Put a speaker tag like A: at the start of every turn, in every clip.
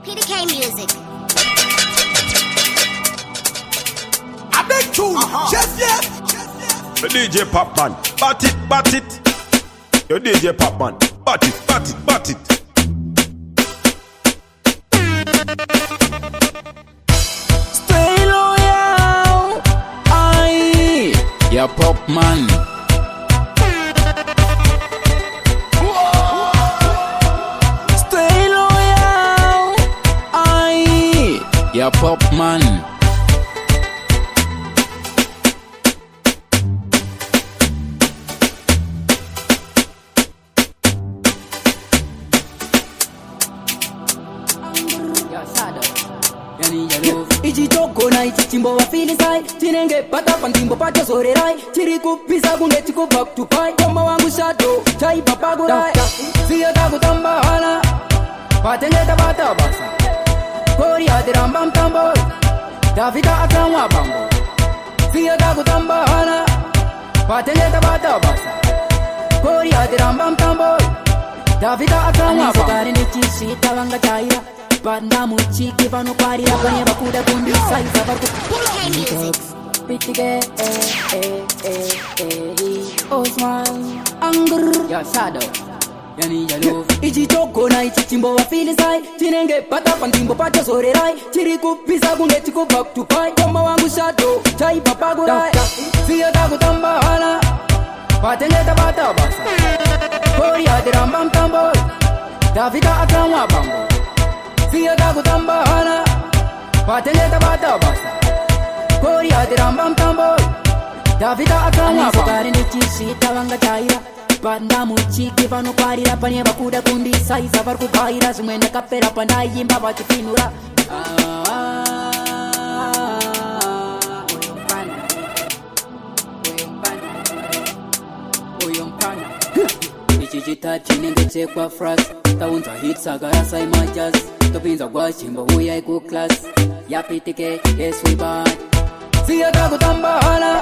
A: PDK music.
B: A big tune, just yet.
C: The DJ Popman, bat it. Your DJ Popman, bat it.
D: Stay loyal, aye, ya Popman. Stay loyal, aye, ya Popman.
E: Ichitoko na ichichimbo wa filisai Chinenge pata pantimbo pato sorerai Chiriku pisa kunge chiku back to fight Koma wangu shato, chai papagurai Siya taku tamba hala Patengeta bata basa Kori ati rambam tambo Tafika akamwa bambo Siya taku tamba hala Patengeta bata basa Kori ati rambam tambo Tafika akamwa bambo Anisukari nichishi tawanga chaira Banda muchiki vano parira Kanye bakuda kundi saiza barku Pitike Osman Angr Ya Shadow Yani Yalo Ichitoko na ichichimbo wa filisai Chinenge pata pantimbo pato sorerai Chiriku pisa kunge chiku back to fight Koma wangu Shadow chai papagurai Siya taku tamba hala Patengeta bata basa Kori ati rambam tambo Tafika akamwa bambo Siya taku tamba hala Patengeta bata basa Kori ati rambam tambo Tafika akamwa Anisukari nichishi tawanga chaira Banda muchiki vano parira Panye bakuda kundi saiza barku kaira Zumwene kapera panayimba bachifinura Ichichita chinenge chekwa fras Taunza hit saga ya saima jazz Topinza kwa chimbo huya iku class Ya pitike, yes we bad Siya taku tamba hala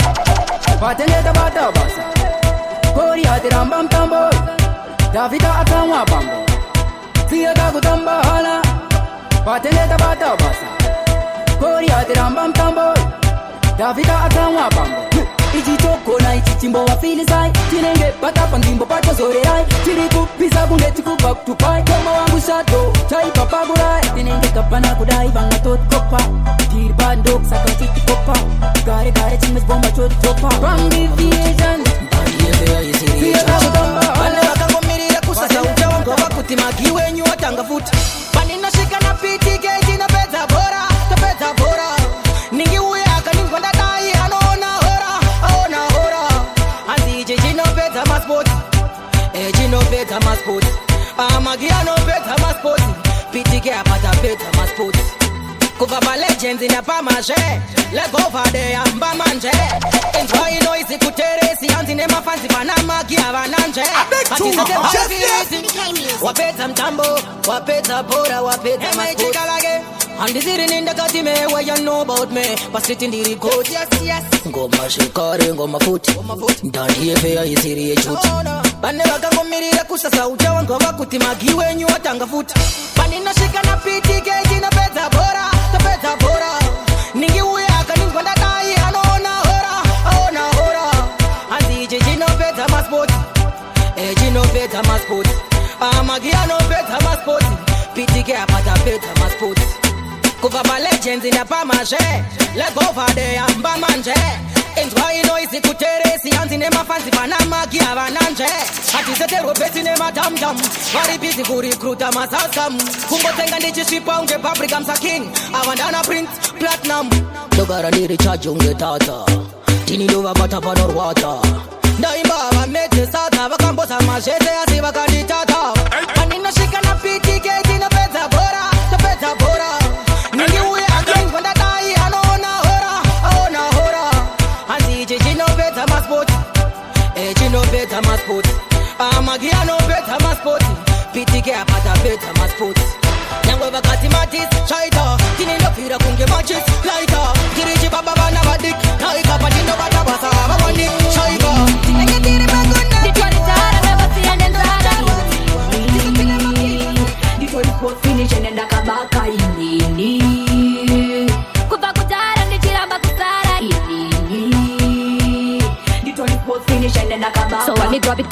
E: Patengeta bata basa Kori ati rambam tambo Tafika akamwa bambo Siya taku tamba hala Patengeta bata basa Kori ati rambam tambo Tafika akamwa bambo Ichitoko na ichichimbo wa filisai Chinenge pata pantimbo pato sorerai Chiriku pisa kunge chiku back to fight Koma wangu shato, chai papagurai Tinenge kapana kudai banga tot kopa Tir bandok saka chiti kopa Gare chimes bomba chot chopa Bang deviation Siya taku tamba
F: Bale wakango mirire kusasa uja wango wakuti magiwe nyu watanga futi Panino shika na piti geji na peta bora Ta peta bora Ningi uye aka ningonda dai anona hora Anzi jino peta maspoti Jino peta maspoti Amagia no peta maspoti Piti ge apata peta maspoti Kuva ba legends in a pamaje Lego vade amba manje Enjoy noise kuteresi Antine mafanzi panama kia vananje Ati sete vavisi Wapeta mtambo Wapeta bora Wapeta maspoti Andiziri ninda kati me Where you know about me Pasit in the record Yes Ngoma shikari ngoma futi Ndani yefe ya isiri ye chuti Bane waka ngomirire kusasa uja wango wakuti magiwe nyu watanga futi Panino shika na piti geji na peta bora Ta peta bora Ningi uye aka ningonda dai anona hora Anzi jino peta maspoti Jino peta maspoti Amagia no peta maspoti Piti ge apata peta maspoti Kuva ba legends in a pamaje Lego vade amba manje Enjoy noise kuteresi Antine mafanzi panama kia vananje Ati sete robeti ne madam jam Vari busy kurikruta masasam Kumbo tenga ndichi shipa unge paprika msakin Awandana print platinum Dogara ni recharge unge tata Tini lova bata panor wata Naimba wamete sata Wakambosa mashete asi wakanditata Anino shika na piti keji na peta bora Ta peta bora Ningi uye again kwenda dai anona hora Anzi jino peta maspoti Jino peta maspoti Amagia no peta maspoti Pitike apata peta maspoti Nyangwe wakati matis chaita Tini lopira kunge machis laita Kiriji baba wana wadik Naika patino bata basa Wawanik chaita Nenge tiri baguna
A: Ditwaritara never see and then
E: Finish and then the kabaka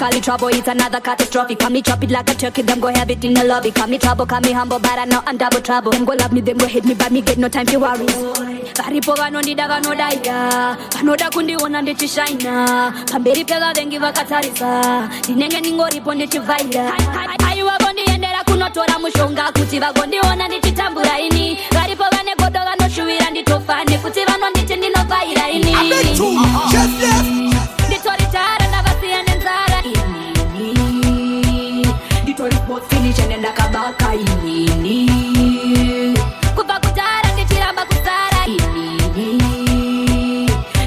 G: call it trouble, it's another catastrophe. Come me chop it like a turkey, them go have it in the lobby. Come me trouble, come me humble, but I know I'm double trouble. Them go love me, them go hate me, but me get no time to worry. Varipo vanondida vanodaya, vanoda kundiona ndichishina. Pamberi pega vengi vakatarisa, ndinenge ningoripo ndichivhaira. Aiwa gondiendera kunotora mushonga kuti vagondiona ndichitambura ini. Varipo vane godo vanoshuwira nditofane kuti vanonditi ndinovhaira ini. Nditorichara ndavasiyane nzara inini. Nditori both finish and ndakabaka inini. Kubva kutara ndichiramba kusara inini.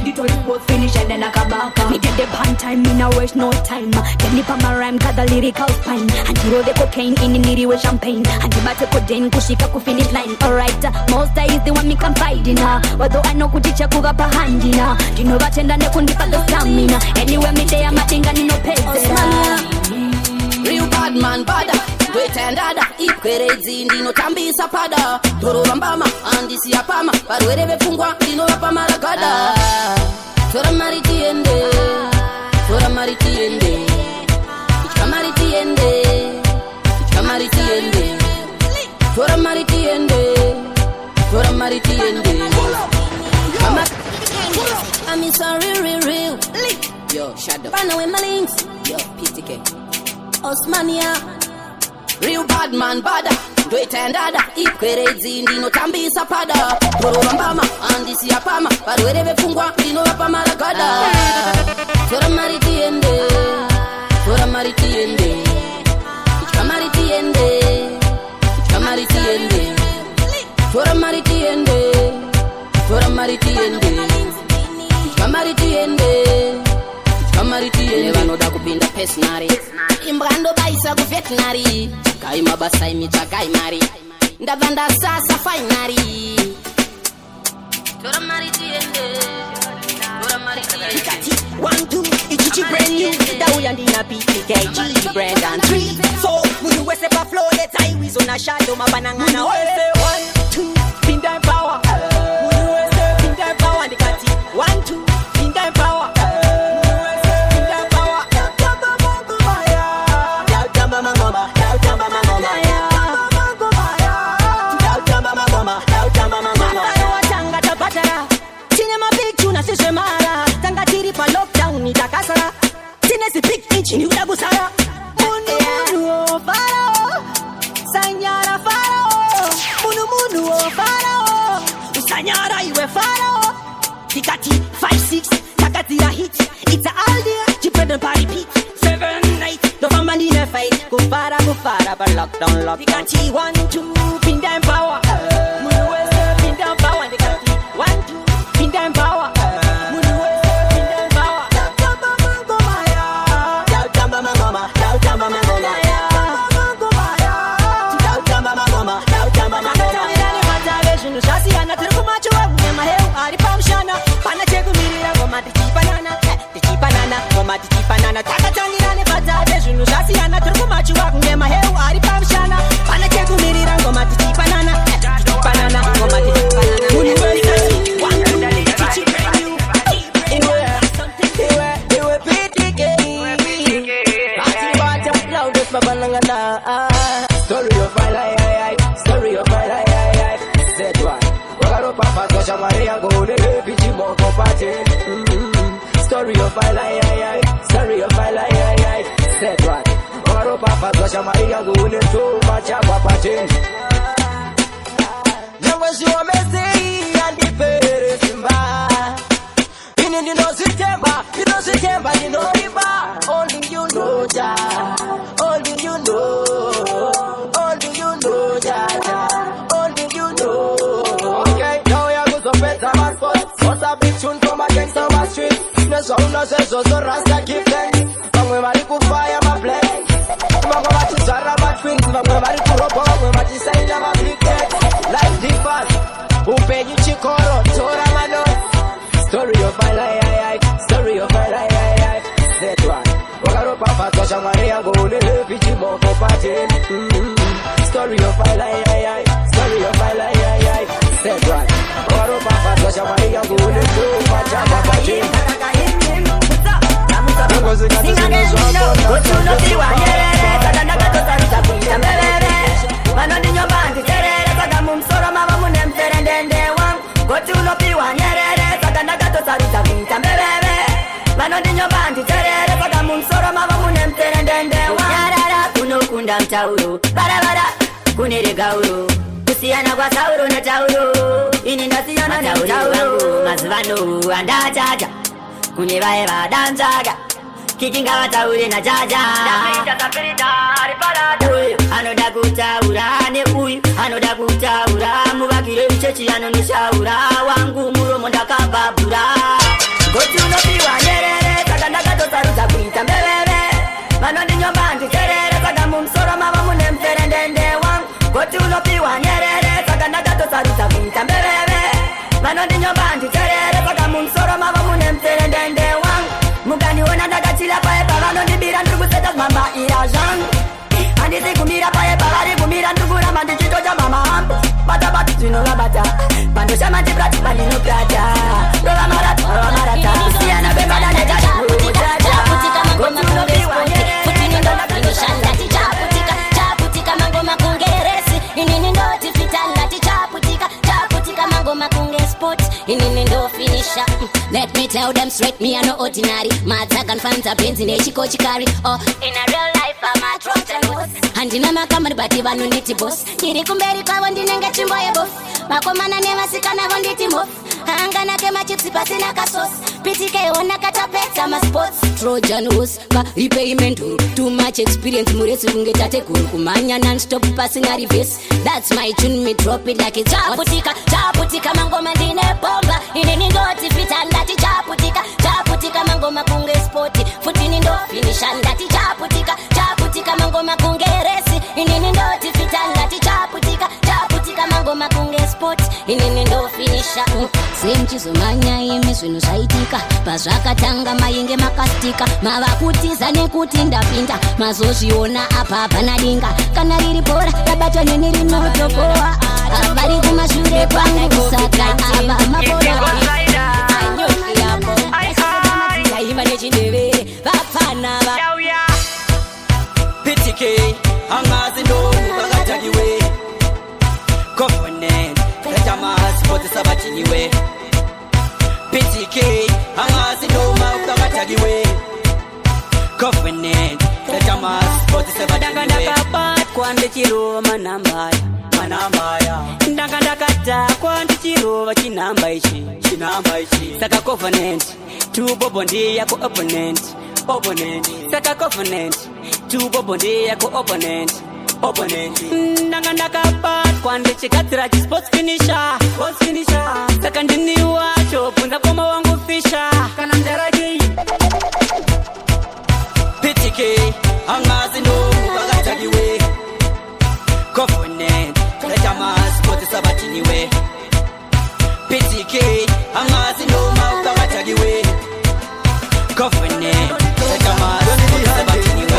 G: Nditori both finish and ndakabaka. Me get the band time, me no waste no time. Get me pa my rhyme, got the lyrical spine. And you roll the cocaine in the nitty with champagne. And you battle codeine, kushika ku finish line. Alright, most is the one me confide in her. Although I know kuticha kuga pa handina. You know batenda nekundipa the stamina. Anywhere me day I'm a thing and you know pay.
F: Real bad man, bada. Wait and dada. Ikwerezi ndino tambisa pada. Toro rambama, andisi apama. Parwere vefungwa, ndino wapama ragada. Tora maritiende. Tora maritiende. Kamaritiende. Kamaritiende. Tora maritiende. Tora maritiende. I'm sorry, real. Yo, shadow. Run away my links. Yo, PTK. Osmania. Real bad man, bada. Do it and dada. Ikwerezi ndino tambisa pada. Toro rambama, andisi apama. Parwere vefungwa, ndino wapama ragada. Tora maritiende. Tora maritiende. Kamaritiende. Kamaritiende. Tora maritiende. Tora maritiende. Kamaritiende. Kamaritiende. Vanoda kupinda pesnari. Imbrando baisa ku veterinary. Kai mabasa imicha kai mari. Ndavanda sasa finary. Tora maritiende. Tora maritiende.
H: 1, 2, ichichi brand new. Dauyandina PTK, G brand and 3, 4. Munu wese pa flow, let's I we zona shadow mabanangana. Munu wese 1, 2, pin down power. Munu wese pin down power nikati. 1, 2, pin down power. Munu wese pin down power. Tamba mangomaya. Tamba mangoma. Tamba mangoma. Tamba mangoma. Tamba mangoma. Tanga tapatara. Cinema big tuna sise mara. Tanga tiri pa lockdown ni takasara. Tinesi big inch ni udagusara. Munu o farao. Sanyara farao. Munu o farao. Usanyara iwe farao. Tikati 5-6 takatira hit. It's a all day. Chipeden party repeat. 7 night. The family ne fight. Kufara but lockdown. Tikati 1, 2 pin down power. Munu wese pin down power. Tikati 1, 2 pin down power. Munu wese pin down power. Tamba mangomaya. Tamba mangoma. Tamba mangoma. Tamba mangoma. Tamba mangoma. Shinu shasi ana turukumacho wa mnyama heu aripamshana. Pana chegu mirira ngoma tichipanana. Tichipanana ngoma tichipanana. Takatangirane fata shinu shasi ana turukumacho wa mnyama heu aripamshana. Pana chegu mirira ngoma tichipanana. Tichipanana ngoma tichipanana. Muni wese 1, 2 tichi brand new. Iwe PTK. Ati wata loudest babalangana. Story of my life. Story of my life. Said one. Wagaro papa tosha Maria go ne pichi moko pate. Story of my life. Story of my life. Said one. Wagaro papa tosha Maria go ne to macha pate. Never show me say and the pere simba. In the no September, you know September, you know riba. Only you know ja. Only you know. Only you know ja. Only you know. Okay, now we are going to pet some spot. What's a big tune from against our street? No sound, no sense, so Rasta give thanks. From where I could fire my plane. From where I just saw my twins. From where I could rope up. From where I just say I'm a big cat. Life different. Who pay you chikoro? Tora mano. Story of my life. Story of my life. That one. Wagaro papa tosha Maria go ne pichi moko pate. Story of my life. Story of my life. That one. Wagaro papa tosha Maria go ne to macha pate. Sing again,
I: kuita mtauro barabara kunere gauro kusiyana kwa sauro na tauro ini ndasiyana na tauro mazivano andachacha kune vae vadanzaga kikinga vataure na jaja uyu anoda kutaura neuyu anoda kutaura muvakire uchechi anonishaura wangu muromo ndakabhabhura goti unopiwa nyerere saka ndakatosarudza kuita mbeveve vanondinyomba nditerere saka mumusoro mava mune mferendende wangu goti unopiwa nyerere saka ndakatosarudza kuita mbeveve vanondinyomba nditerere saka mumusoro mava mune mferendende wangu mukandiona ndakachila paepa vanondibira ndirikuseta mama ira zvangu handisi kumira paepa vari kumira ndikuramba ndichitocha mama hambo batabatu zvinovabata pandoshamatiprati pandinoprata rovamarata siyana bembadanetamuchacha gotunopiwa
G: chaputika mangoma kungeresi inini ndoti fitangati chaputika mangoma kunge sport inini ndo finisha. Let me tell them straight, me are no ordinary. Matzak and Fanta Benz in Chikochikari. Oh, in a real life I'm a Trojan boss. Handina makamari bati vanu niti boss. Kiri kumberi kwa wondi nenga chimboye boss. Makomana nema sikana wondi timof. Hangana kema chipsi pasi na kasos. PTK ona katapeta ma sports. Trojan boss, ka repayment. Too much experience muresi kungetate kuru. Kumanya non-stop passing a reverse. That's my tune, me drop it like it's chaputika mangoma dine bomba. Inini ngoti fitangati chaputika mangoma kunge sporti. Futini ndo finisha ngati chaputika mangoma kunge resi. Inini ndoti fitangati chaputika mangoma kunge sport inini ndo finisha. Semchizomanya imi zvino zvaitika pazvakatanga mainge makastika mavakutiza nekuti ndapinda mazozviona apa panadinga kana riri bhora rabatwa neni rinotokoa vari kumashure kwangu saka ava mabora anyokiapo yaima nechindevere vafanava
F: PTK hangazi ndo vakatakiwe Covenant Katamas for the Sabatiniwe PTK hangazi ndo vakatakiwe Covenant Katamas for the Sabatiniwe Ndakandaka kwande chiroma manambaya Ndakandakata kwande chirova chinamba ichi Saka Covenant tu bobondi yako opponent Saka Covenant tu bobondi yako opponent Ndakandaka kwande chikatira sports finisher Saka ndini wacho punza koma wangu fisha kana mdaraki PTK hangazi ndo vakatakiwe Covenant Katamas for the Sabatiniwe PTK hangazi ndo vakatakiwe Covenant Katamas for the Sabatiniwe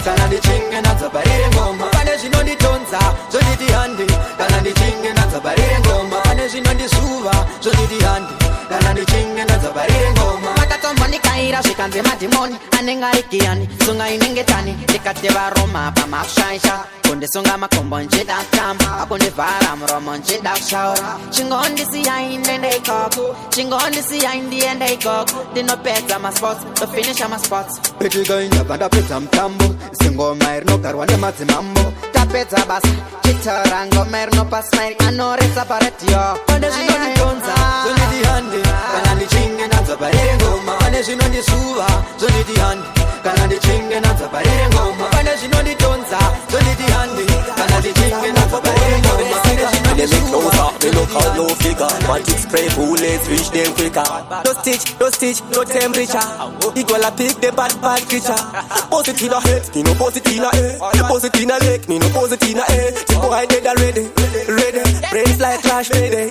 F: Kana ndichinge nadzabarire ngoma pane zvinonditonza zvonditi handi kana ndichinge nadzabarire ngoma pane zvinondizuva zvonditi handi kana ndichinge nadzabarire ngoma makatombonika zvikanzi madhimoni anenge ari kiyani tsunga inenge tani ndikateva roma pamashaisha kundisonga makombo nchida kutamba akundivhara muromo nchida kushaura chingondisiyai ndende ikoko chingondisiyai ndiende ikoko ndinopedza masports tofinisha masports petikaindaka ndapedza mutambo singoma irinogarwa nemadzimambo tapedza basa chitara ngoma irinopa smile anoretsa paradhiyo pane zvinonditonza zvonditi handi kana ndichinge nadzabarire ngoma pane zvinondizuva zvonditi handi kana ndichinge nadzabarire ngoma pane zvinonditonza zvonditi handi kana ndichinge nadzabarire ngoma pane zvinondizuva
J: they look out low figure but it's spray bullets reach them quicker no stitch no temperature equal a pick the bad creature post it in a head me no post it in a air post it in a leg me no post it in a air the boy dead already ready brains like clash ready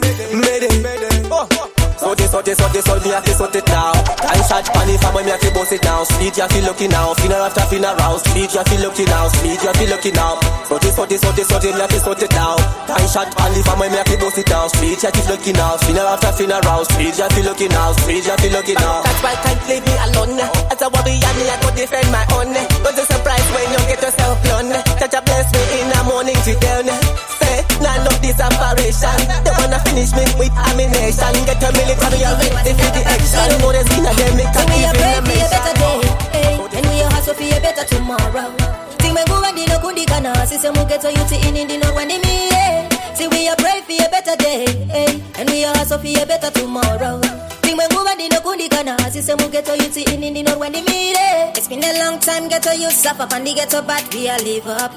J: so me have to sort it now. Time shot funny for me have to bust it now. Speed you feel lucky now. Finna after finna round. Speed you feel lucky now. Speed you feel lucky now. So me have to sort it now. Time shot funny for me have to bust it now. Speed you feel lucky now. Finna after finna round. Speed you feel lucky now. Speed you feel lucky now. That's why I can't leave me alone. As a worry and me I go defend my own. Don't be surprised when you get yourself blown. Touch a bless me in the morning to down. Say none of this operation. They wanna finish me with ammunition. Get a military ready for the action. More than seen a them, they can't even mention.
K: no kundikana. Sise mugeto yuti inindi no wandi me. See we are pray for a better day, and we are hustle for a better tomorrow. Think when move di no kundikana. Sise mugeto yuti inindi no wandi me. It's been a long time ghetto you suffer and the ghetto but we are live up.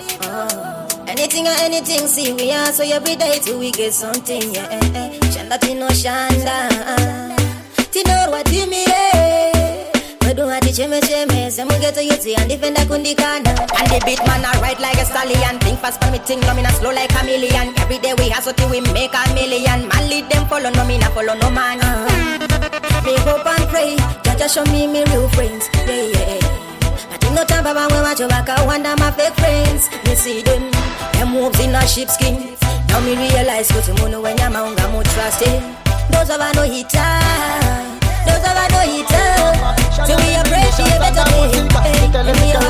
K: Anything or anything, see we are so every day till we get something, yeah. Shanda tino shanda, tino what you me, do I teach me, some get to you and defend a kundikana. And the beat man I ride like a stallion. Think fast for me, think no me not slow like a chameleon. Every day we hustle till we make a million. Man lead them follow no me not follow no man. Me hope and pray, just show me real friends, yeah. No time for when watch you back, I wonder my fake friends. Me see them moves in a sheepskin. Now me realize go to mono when you're manga mo trust it. Those of us no hitter, those of us no hitter. So we appreciate better day. We are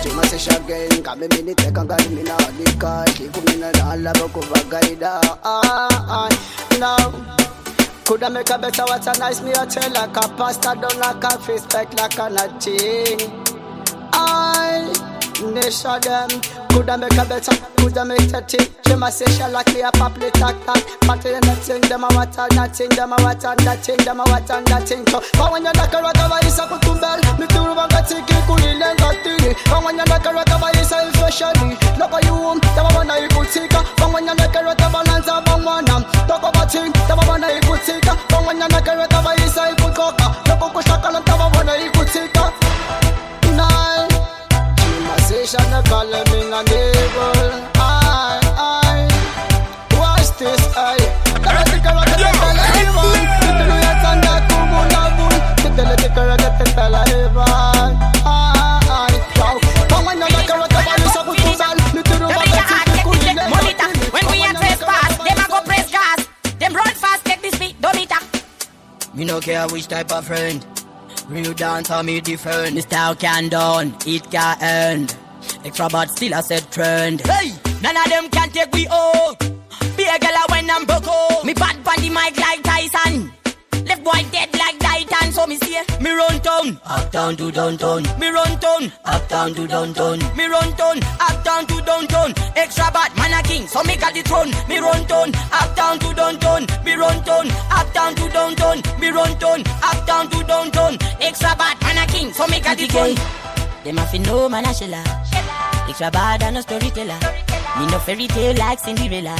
K: so
L: you must say again, come me minute, take a guy, me now, the car, she come in and all of a guide. Now. Coulda make a better what's a nice me a tell like a pasta done like a fish like a nothing. I nation them. Coulda make a better, coulda make a thing. She must say she like me a pop the tack tack. But they nothing, them a what and nothing, them a what and nothing, them a what and nothing. So, but when you knock a rock over is a kutumbel, me too long a tiki kuli lenga tini. But when you knock a rock over is a especially. Look at you, them a wanna equal tika. But when you knock a rock over lands a bang one talk about thing, them a wanna equal tika. But when you knock a rock over is a equal coca. Look at Kushaka, them a wanna equal tika. Nine. Conversation they call me a devil. I watch this. I
F: when we are trespass, them a go press gas. Them run fast, take this beat, don't it?
M: Me no care which type of friend. Real dance on me different. The style can done, it can end. Extra bad still I said trend.
F: Hey, none of them can take we out. Be a girl when I'm broke out. Me bad on the mic like Tyson. Left boy dead like Titan. So me say, me run town,
M: uptown to downtown.
F: Me run town,
M: uptown to downtown.
F: Me run town, uptown to downtown. Extra bad man a king, so me got the throne. Me run town, uptown to downtown. Me run town, uptown to downtown. Me run town, uptown to downtown. Extra bad man a king, so me got the throne.
M: Them a fi know man a shella. Extra bad and no storyteller. Me no fairy tale like Cinderella.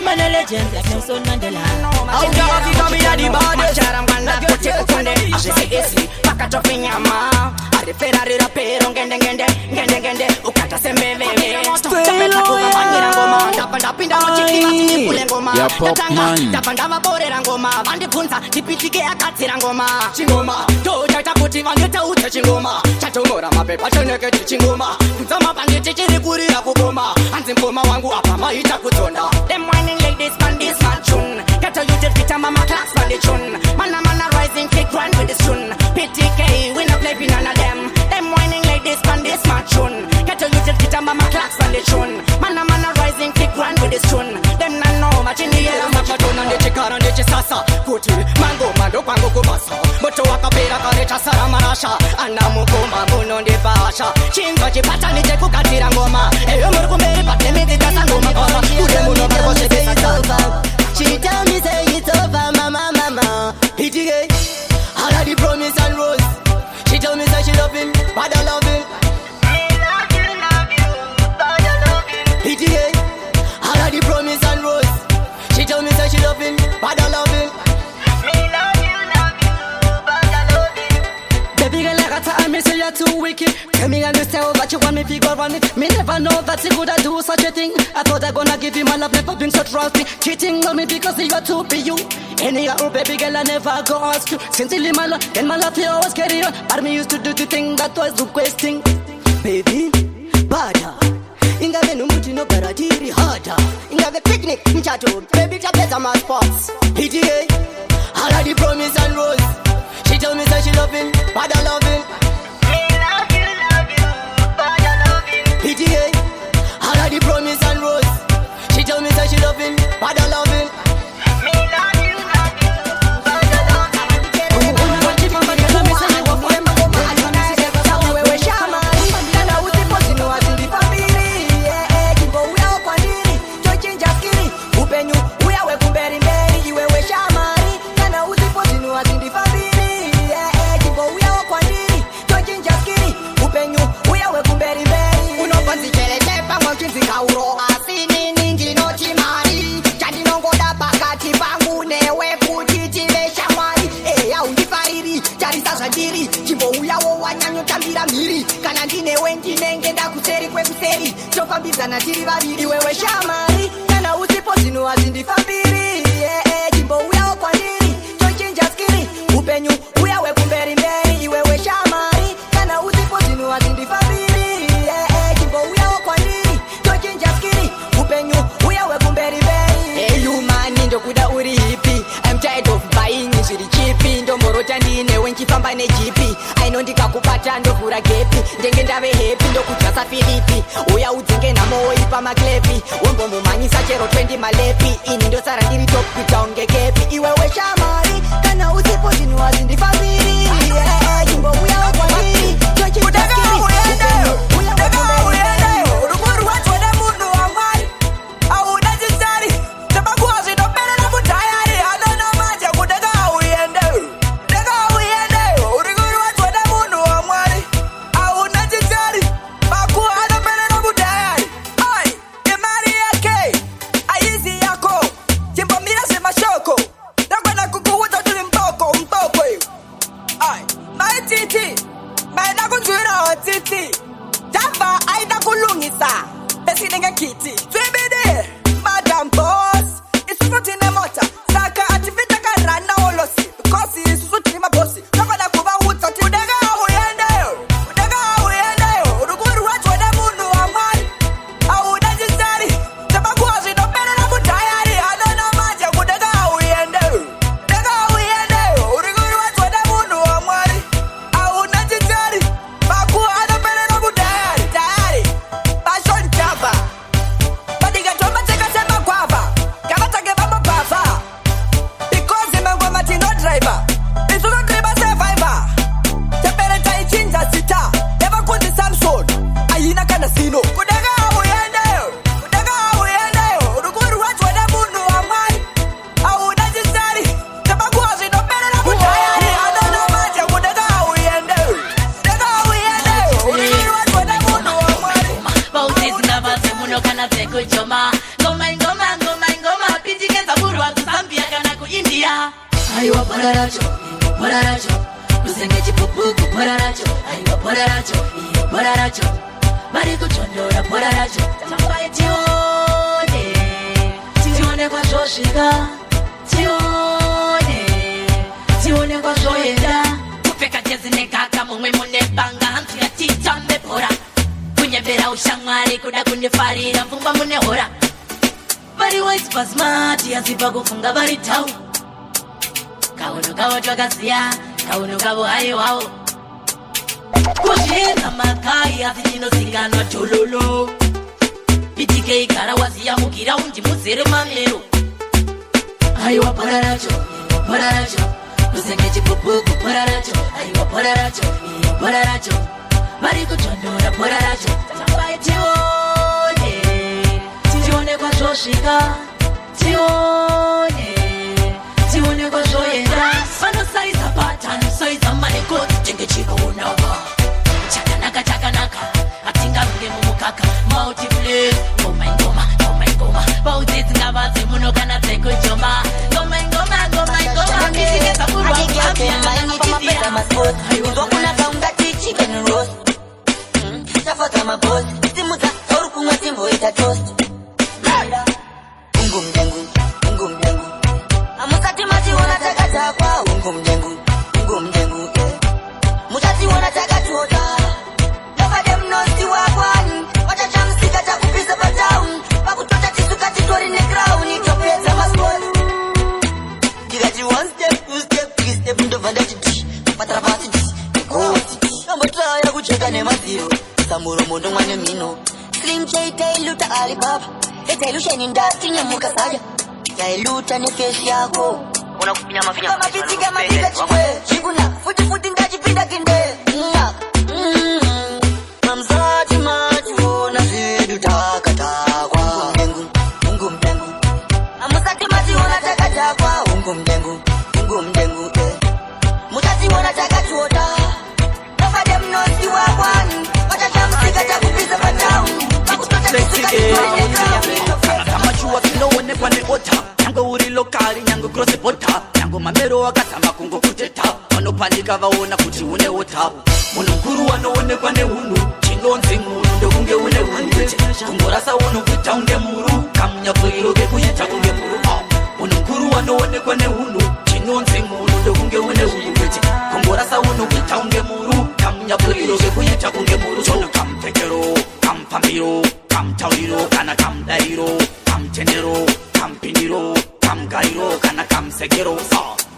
M: Man a legend like Nelson Mandela.
F: Out of it come in the baddest. Macharam ganda koche ukonde. Ashe esi pakato pinyama. Ade Ferrari rapero ngende ngende ngende ngende. Ukata sembe meme. Tapenda kuva mangira ngoma. Tapenda pinda mochiki mati kule ngoma.
D: Ya pop man.
F: Tapenda mabore ngoma. Vandi punza tipitike akatira ngoma. Chingoma. Toja takuti vangeta ute chingoma. Chatomora mapepa cheneke chingoma. Kutama banditi chiri kurira kugoma. Anzi mpoma wangu apa maita kutonda. Them whining like this man tune. Get a youth fit a mama class man the tune. Man a rising kick grind with this tune. PTK we not play with none of them. Them whining like this man tune. Get a youth fit a mama class man the tune. Man a rising kick grind with this tune. Them not know much in the air. Machatona de chikara de chisasa. Kuti mango mando kwango kubasa. Moto wakapera kare chasara marasha. Anamukoma muno de basha. Chinga chipata ni kukatira ngoma. Eyo murkumeri pate midi tasa ngoma kama. Ule muno barbo se
H: She tell me say it's over, mama, mama. Hit it, all of the promise and rose. She tell me say she love him, but I love him. Hit it, all of the promise and rose. She tell me say she love him, but I love him. Baby girl, like I tell me say you're too wicked. Tell me understand what you want me figure on it. Me never know that you could do such a thing. I thought I gonna give you my love, never been so trusting. Cheating on me because you are too be you. Anyhow, baby girl, I never go ask you. Sincerely my love, and my love you always carry on. But me used to do the thing that was requesting. Baby, bada. Inga venu muti no baratiri harder. Inga the picnic, mchato. Baby, better my spots. PTA, all of the promise and rose. She told me that she love him, but I love him. PTA, all of the promise and rose. She told me that she love him, but I love him.
F: mutauro asinini ndinoti mari chandinongoda pakati pangu newe kuti tive shamwari eya undifariri tarisa zvandiri chimbouyawo wanyanyotambira mhiri kana ndinewe ndinenge ndakuseri kwekuseri tofambidzana tiri vaviri wewe shamwari kana usipo zvinhu hazvindifambiri chimbouyawo kwandiri tochinja skiri upenyu uya wekumberi mberi iwewe shamwari kana usipo zvinhu hazvindifambiri chimbouyawo kwandiri tochinja skiri upenyu uya wekumberi mberi eyumani ndokuda uri hipi I'm tired of buying zviri chipi ndomborota ndinewe nchifamba nejipi aino ndikakubata ndovhura gepi ndenge ndave hepi ndokudzasa filipi uya udzinge nhamowo ipa maklepi wombomumhanyisa chero 20 malepi ini ndosara ndiri top kutaunge kepi iwewe shamwari kana usipo zvinhu hazvindifambiri chimbouyawo kwandiri tochinja skiri
N: kufunga vari tau kauno kavo twakaziya kauno kavo hai wavo kuzviedza makai asi chinozikanwa tololo pitike igara waziya mugiraundi muzere mamero aiwa bhora racho kuzenge chipupuku bhora racho aiwa bhora racho vari kutondora bhora racho tambai tione kwazvosvika tione kwazvoenda vanosaiza patani saiza manekoti tenge chikounava chakanaka hatingarunge mumukaka multiplace ngomaingoma paudzidzi ngavadze muno kana dzekujoma ngomaingoma kitikeza kurwaaiwakuna kaungati chicken roast tafadza mabosi simudza tauri kumwa timboita toast ungumdengu amusati mationa takatakwa ungumdengu musationa takatota nobade mnosi wakwani wachachamsika takupisa patauni pakutota tisuka titori nekrauni topedza maskoni ndikati 1 step 2 step 3 step ndobva ndati patara pasi goti ambotraya kucheka nemaziro samuromo ndomwa nemhino slim chaitailuta alibaba etailusheni ndati nyamuka saja tailuta nefeshi yako mapitika madika chikwe chikuna futi ngachipinda kinde mamzati mationa zvedu takatakwa ungumdengu amusati mationa takatakwa ungumdengu musationa takatota nobade mnosi wakwani wachachamsika takupisa patauni pakutota
O: lokari nyango cross border nyango mamero akatama kungo kuteta vanopandika vaona kuti une wota munhu mukuru wanoonekwa nehunhu chinonzi munhu ndokunge une hunhu kungorasa unhu kuita unge muru kamunyapuriro kekuita kunge muru munhu mukuru wanoonekwa nehunhu chinonzi munhu ndokunge une hunhu kungorasa unhu kuita unge muru kamunyapuriro kekuita kunge muru chono kampfekero kampambiro kamtauriro kana kamdariro kamtendero kampindiro kamgariro kana kamsekero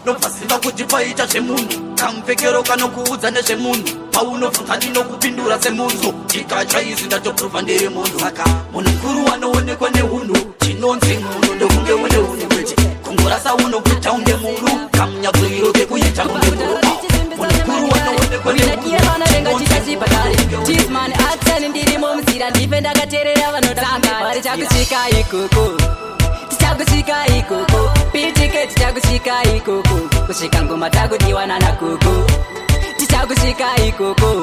O: nopasiva kuti paita zvemunhu kampfekero kanokuudza nezvemunhu paunobvunza ndinokupindura semunhu tikachaizi ndatopruva ndiri munhu saka munhu mukuru wanoonekwa nehunhu chinonzi munhu ndokunge une hunhu kwete kungorasa unhu kuita unge muru kamunyapuriro kekuita kunge muru munhu mukuru wanoonekwa
E: tichakusvika ikoko pitike tichakusvika ikoko kusvika ngoma takudiwana nakuku tichakusvika ikoko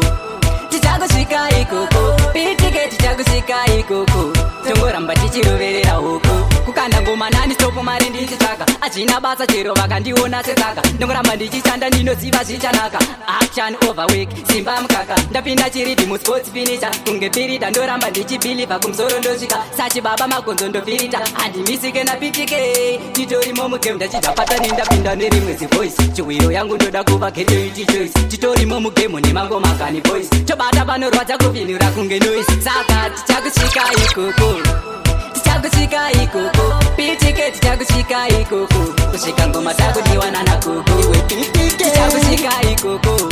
E: tichakusvika ikoko pitike tichakusvika ikoko tongoramba tichiroverera huko kukanda ngoma nani stopo mari ndichitsvaka hazvina basa chero vakandiona setsaka ndongoramba ndichishanda ndinoziva zvichanaka action overwork simba mukaka ndapinda chiridi musports finisher kunge pirita ndoramba ndichibhilivha kumusoro ndosvika sachi baba magonzo ndofirita handimisike napitike titorimo mugame ndachibva patani ndapinda nerimwe zivoice chiwiro yangu ndoda kuva creative choice titorimo mugame nemangoma kani boys tobata panorwadza kupinura kunge noise saka tichakusvika ikoko tichakusvika ikoko pitike tichakusvika ikoko kusvika ngoma takudiwana nakuku tichakusvika ikoko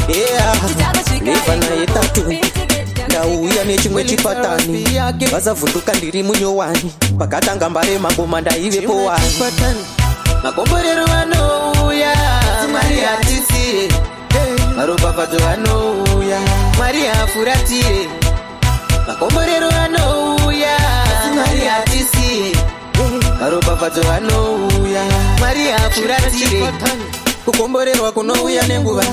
J: nefana yetatu ndauya nechimwe chipatani vasavhunduka ndiri munyowani pakatanga mbare mangoma ndaivepo wani makomborero anouya mwari hatisire maropapadzo anouya mwari hafuratire makomborero anouya mwari hatisiye maropapadzo anouya mwari hafuratire kukomborerwa kunouya nenguva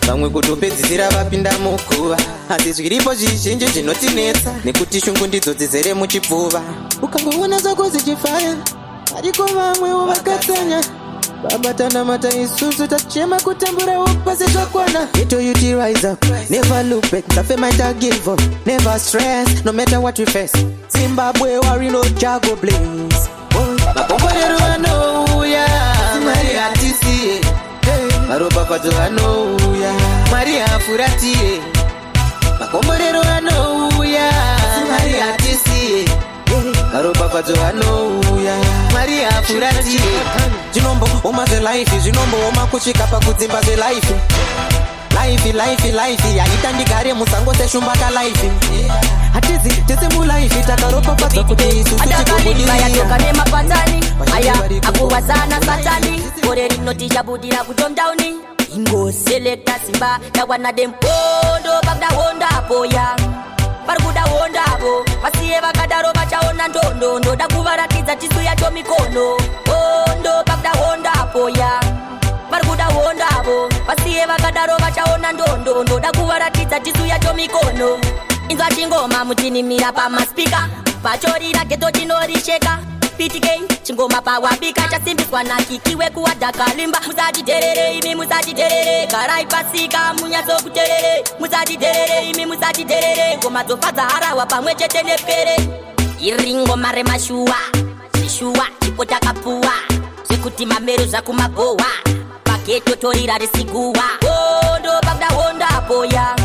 J: vamwe kutopedzisira vapinda muguva asi zviripo zvizhinji zvinotinetsa nekuti shungu ndidzo dzizere muchipfuva ukangoona zvako zichifaya ariko vamwewo vakatsanya vabatana mata isusu tachema kutambura upasi zvakwana Ghetto youth rise up, never look back Safemaita give up, never stress No matter what we face Zimbabwe worry no jago blaze makomborero anouya mwari hatisiye maropapadzo anouya mwari hafuratire makomborero anouya mwari hatisiye maropapadzo anouya mwari hafuratire zvinombooma zvelife zvinombooma kusvika pakudzimba zvelife life yaita ndigare musango seshumba kalife hatizi tese mulife takaropapadza kuti isusu
K: tikabudirira nemapatani aya akuwazana satani gore rinotichabudira kutomdauni ingoselekta simba yakwana dempondo pakudahonda poya parikuda wondavo vasiye vakadaro vachaona ndondo ndoda kuvaratidza tisu yacho mikono ondo pakuda wondapoya parikuda wondavo vasiye vakadaro vachaona ndondo ndoda kuvaratidza tisu yacho mikono inzwa chingoma mutinimira pamaspika pachorira geto chinorisheka PTK chingoma pawabika chasimbiswa na kiki wekuwadhakalimba musatiterere imi musatiterere garai pasika munyatsokuterere musatiterere imi musatiterere ngoma dzofadza harawa pamwe chete nepere iri ngoma remashuwa zvishuwa ipo takapuwa zvekuti mamero zvakumabohwa pageto torira risiguwa ondo pakuda hondapoya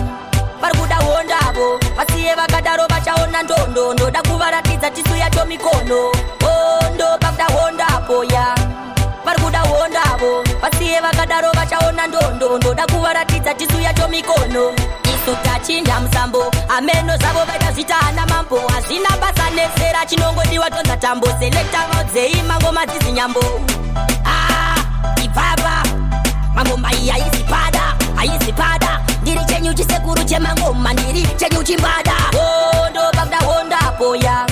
K: parikuda wondavo vasiye vakadaro vachaona ndondo ndoda kuvaratidza tisu yacho mikono ondo pakuda wondapoya parikuda wondavo vasiye vakadaro vachaona ndondo ndoda kuvaratidza tisu yacho mikono isu tachinda musambo ameno zvavo vaita zvitana mambo hazvina basa nesera chinongodiwa tonza tambo selekta vodzei mangoma dzizinyambo ibaba mangoma iyi haisipada ndiri chenyu chisekuru chemangoma ndiri chenyu chimbada ondo pakuda wondapoya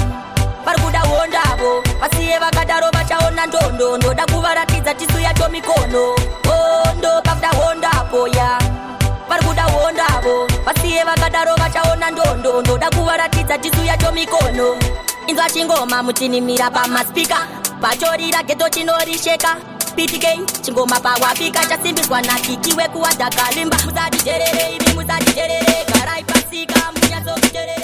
K: parikuda wondavo vasiye vakadaro vachaona ndondo ndoda kuvaratidza tisu yacho mikono ondo pakuda wondapoya parikuda wondavo vasiye vakadaro vachaona ndondo ndoda kuvaratidza tisu yacho mikono inzwa chingoma mutinimira pamaspika pachorira geto chinorisheka PTK chingoma pawafika chasimbiswa na kiki wekuwadhakalimba musati terere imi musati terere garai pasika munyazo kuterere